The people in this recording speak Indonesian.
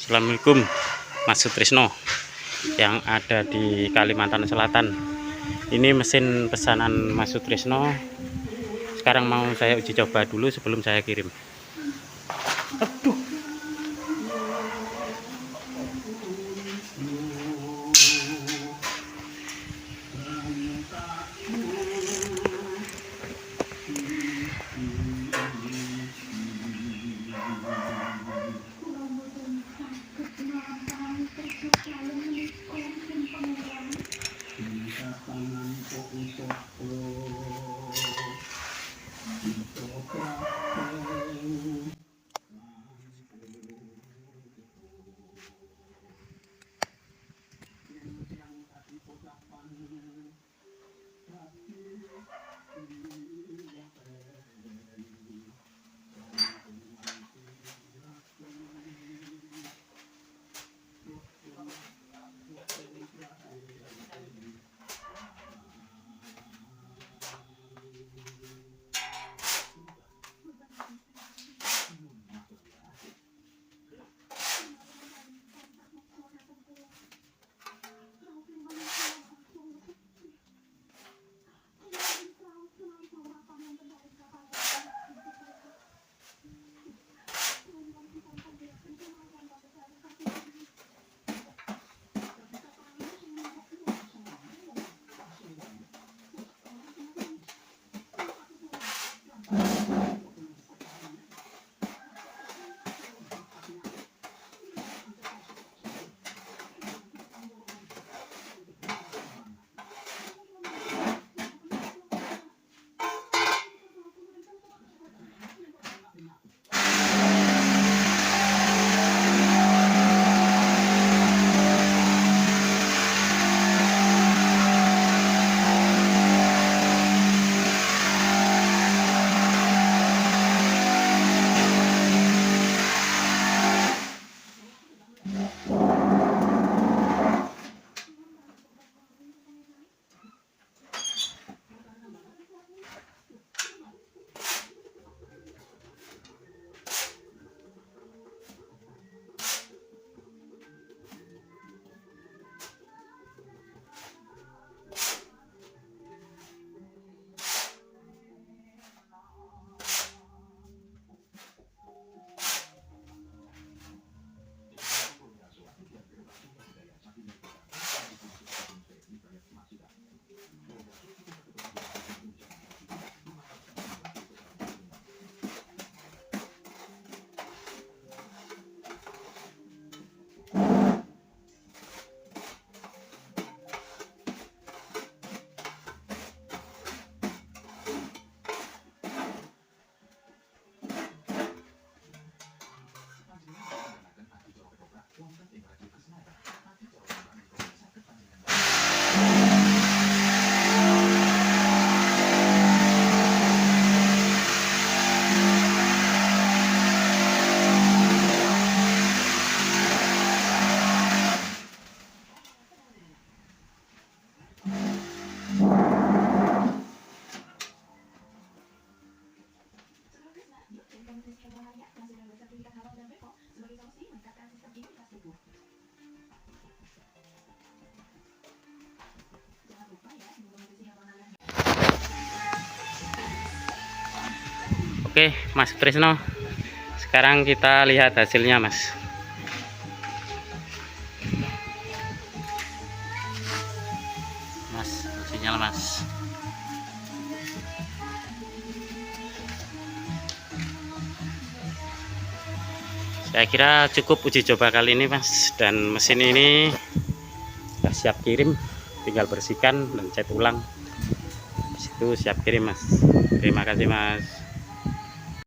Assalamualaikum Mas Sutrisno yang ada di Kalimantan Selatan. Ini mesin pesanan Mas Sutrisno. Sekarang mau saya uji coba dulu sebelum saya kirim. Aduh. Oke, Mas Sutrisno. Sekarang kita lihat hasilnya, Mas. Sinyal, Mas. Saya kira cukup uji coba kali ini, Mas. Dan mesin ini sudah siap kirim, tinggal bersihkan dan cat ulang. Habis itu siap kirim, Mas. Terima kasih, Mas.